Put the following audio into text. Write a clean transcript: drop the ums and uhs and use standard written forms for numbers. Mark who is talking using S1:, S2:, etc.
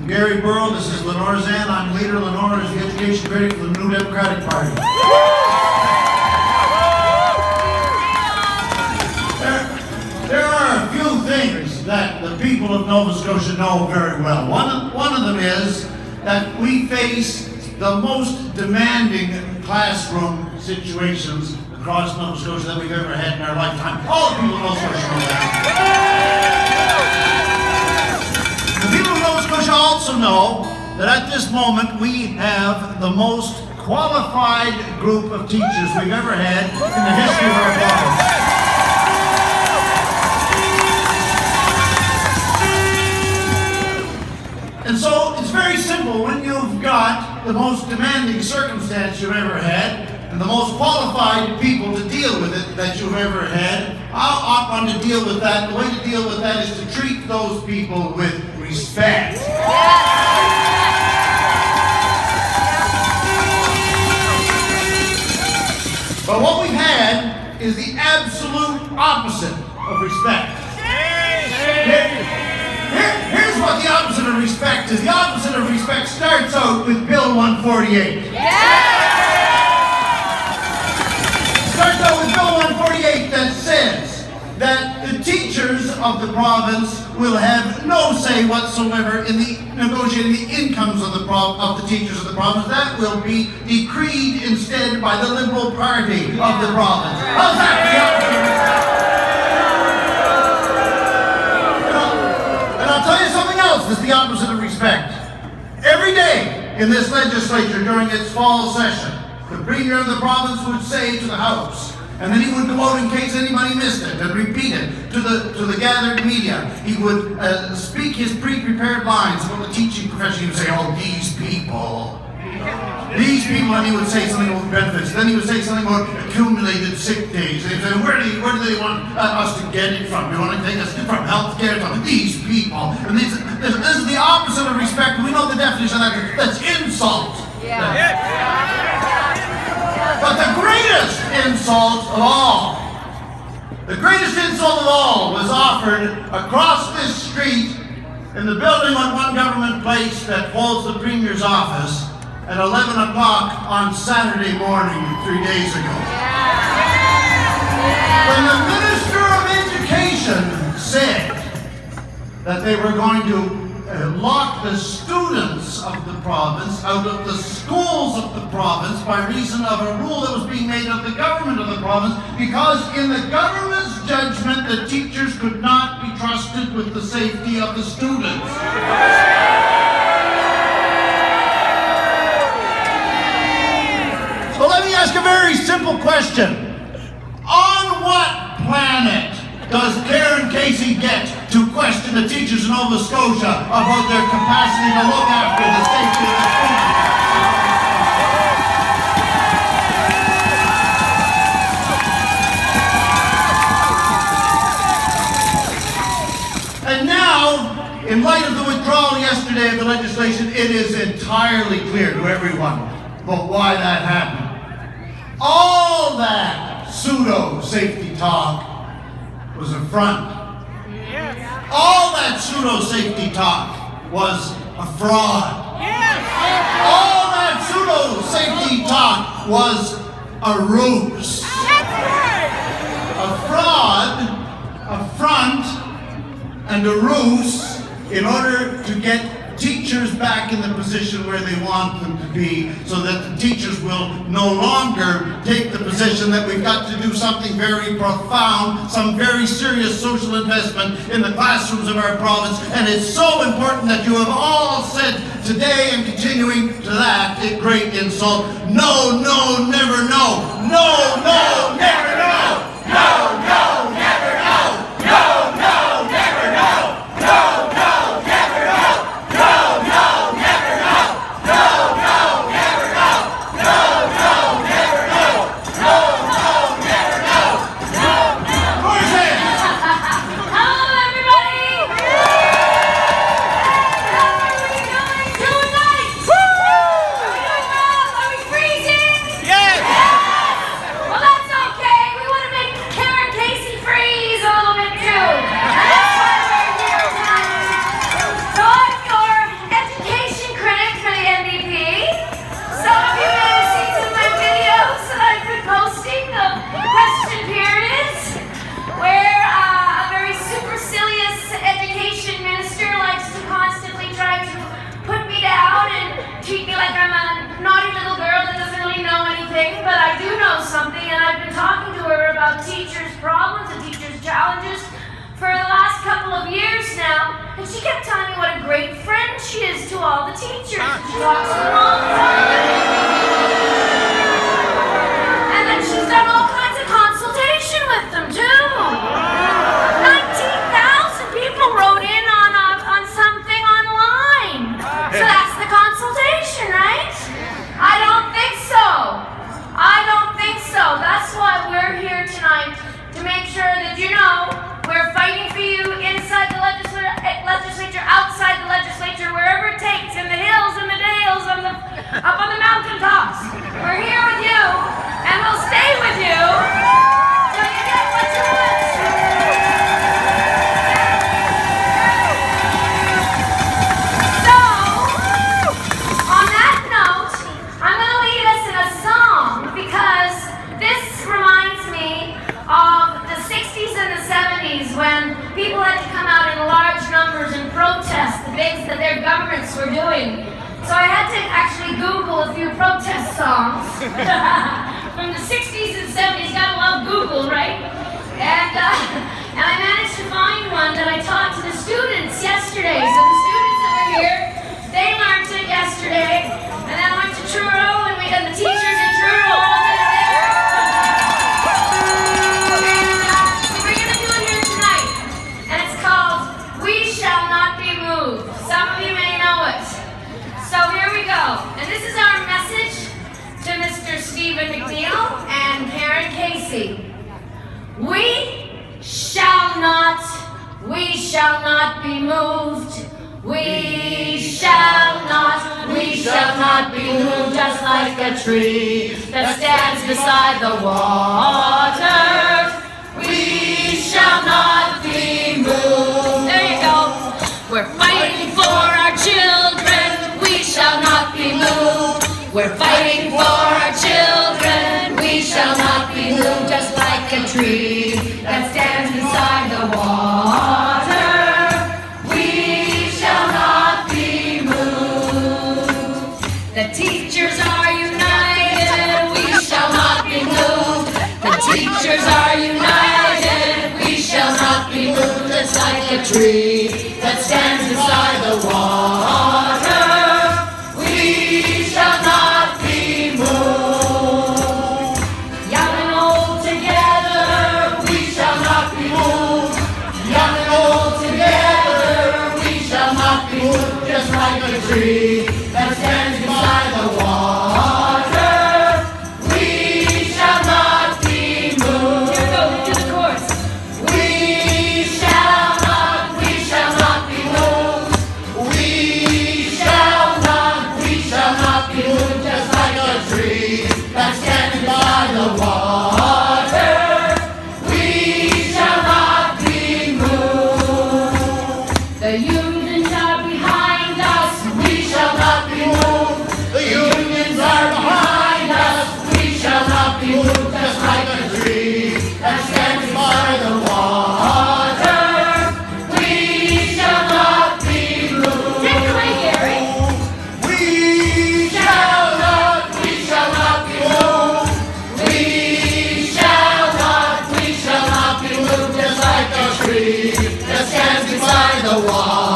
S1: Gary Burrill, this is Lenore Zann. I'm leader. Lenore is the education critic for the New Democratic Party. There are a few things that the people of Nova Scotia know very well. One of them is that we face the most demanding classroom situations across Nova Scotia that we've ever had in our lifetime. All the people of Nova Scotia know that. The people of Nova Scotia also know that at this moment we have the most qualified group of teachers we've ever had in the history of our province. And so it's very simple. When you've got the most demanding circumstance you've ever had and the most qualified people to deal with it that you've ever had, how ought one to deal with that? The way to deal with that is to treat those people with respect. But what we've had is the absolute opposite of respect. Here's what the opposite of respect is. The opposite of respect starts out with Bill 148. Starts out with Bill 148 that says that the teachers of the province will have no say whatsoever in the negotiating the incomes of the teachers of the province. That will be decreed instead by the Liberal Party of the province. How's that the opposite of respect? I'll tell you something else that's the opposite of respect. Every day in this legislature during its fall session, the Premier of the province would say to the House, and then he would go out in case anybody missed it and repeat it to the gathered media. He would speak his pre-prepared lines about the teaching profession. He would say, oh, these people, and he would say something about benefits. Then he would say something about accumulated sick days. And he would say, where do they want us to get it from? Do you want to take us from health care to these people? And this is the opposite of respect. We know the definition of that. That's insult. But the greatest insult of all, was offered across this street in the building on One Government Place that holds the Premier's office at 11 o'clock on Saturday morning 3 days ago. When the Minister of Education said that they were going to lock the students of the province out of the schools of the province by reason of a rule that was being made of the government of the province, because in the government's judgment the teachers could not be trusted with the safety of the students. So let me ask a very simple question. On what planet does Karen Casey get to question the teachers in Nova Scotia about their capacity to look after the safety of the students? And now, in light of the withdrawal yesterday of the legislation, it is entirely clear to everyone about why that happened. All that pseudo-safety talk was a front. All that pseudo-safety talk was a fraud. All that pseudo-safety talk was a ruse. A fraud, a front, and a ruse in order to get teachers back in the position where they want them to be, so that the teachers will no longer take the position that we've got to do something very profound, some very serious social investment in the classrooms of our province. And it's so important that you have all said today, and continuing to that great insult, no, no, never no. No, no, never no. No, no, never no. No, no, never no. No, no, never no. No, no, never no. No, no, never no. No, no, never no. No, no, never no. No, no. Where's it?
S2: Hello, everybody! How are we doing tonight? Woo! Are we doing well? Are we freezing?
S3: Yes!
S2: Well, that's okay. We want to make Karen Casey everything, but I do know something, and I've been talking to her about teachers' problems and teachers' challenges for the last couple of years now, and she kept telling me what a great friend she is to all the teachers. She talks to them all the time. And then she's done all kinds of consultation with them, too. 19,000 people wrote in on something online. So that's the consultation, right? I don't think so. I don't think so. That's why we're here tonight, to make sure that you know we're fighting for you inside the legislature, outside the legislature, wherever it takes, in the hills, in the dales, up on the mountaintops. We're here with you, and we'll stay with you till you get what you want. So, on that note, I'm going to lead us in a song, because this reminds me of the 60s and the 70s, when people had to come out in large numbers and protest the things that their governments were doing. So I had to actually Google a few protest songs from the 60s and 70s. Gotta love Google, right? And I managed to find one that I taught to the students yesterday. So the students that were here, they learned it yesterday. And then I went to Truro, and we had the teachers in Truro all day there. So we're going to do it here tonight. And it's called We Shall Not Be Moved. Some of you may know it. So here we go. And this is our message to Mr. Stephen McNeil and Karen Casey. We shall not be moved. We shall not be moved, just like a tree that stands beside the water. We shall not be moved. There you go. We're fighting for our children. We shall not be moved. We're fighting for our children. We shall not be moved, just like a tree that stands beside the water. We shall not be moved. The teachers are united. We shall not be moved. The teachers are united. We shall not be moved, just like a tree that stands beside the water. We shall not be moved. Young and old together, we shall not be moved. Young and old together, we shall not be moved, just like a tree that stands beside the water. We shall not be moved. Here we go, do the chorus. We shall not be moved. We shall not be moved, just like a tree that stands by the water. We shall not be moved. The unions are behind us. We shall not be moved. The unions are behind us. We shall not be moved, just like a tree that stands by the water. We shall not be moved. Take it away, Gary. We shall not be moved. We shall not be moved, just like a tree that stands beside the water.